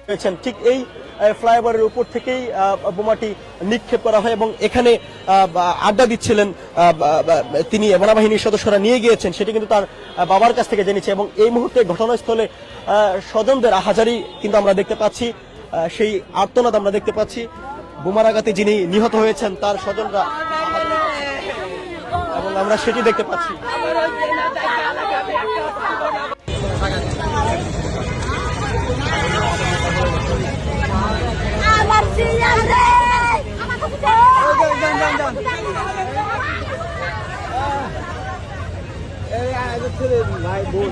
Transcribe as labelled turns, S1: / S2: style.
S1: হয়েছেন ঠিক এই ফ্লাইওভারের উপর থেকেই বোমাটি নিক্ষেপ করা হয় এবং এখানে আড্ডা দিচ্ছিলেন তিনি সেনাবাহিনীর সদস্যরা নিয়ে গিয়েছেন সেটি কিন্তু তার বাবার কাছ থেকে জেনেছে এবং এই মুহূর্তে ঘটনাস্থলে স্বজনদের আহাজারি কিন্তু আমরা দেখতে পাচ্ছি, সেই আর্তনাদ আমরা দেখতে পাচ্ছি। বোমারাঘাতে যিনি নিহত হয়েছেন তার স্বজনরা এবং আমরা সেটি দেখতে পাচ্ছি।
S2: ভাই বোন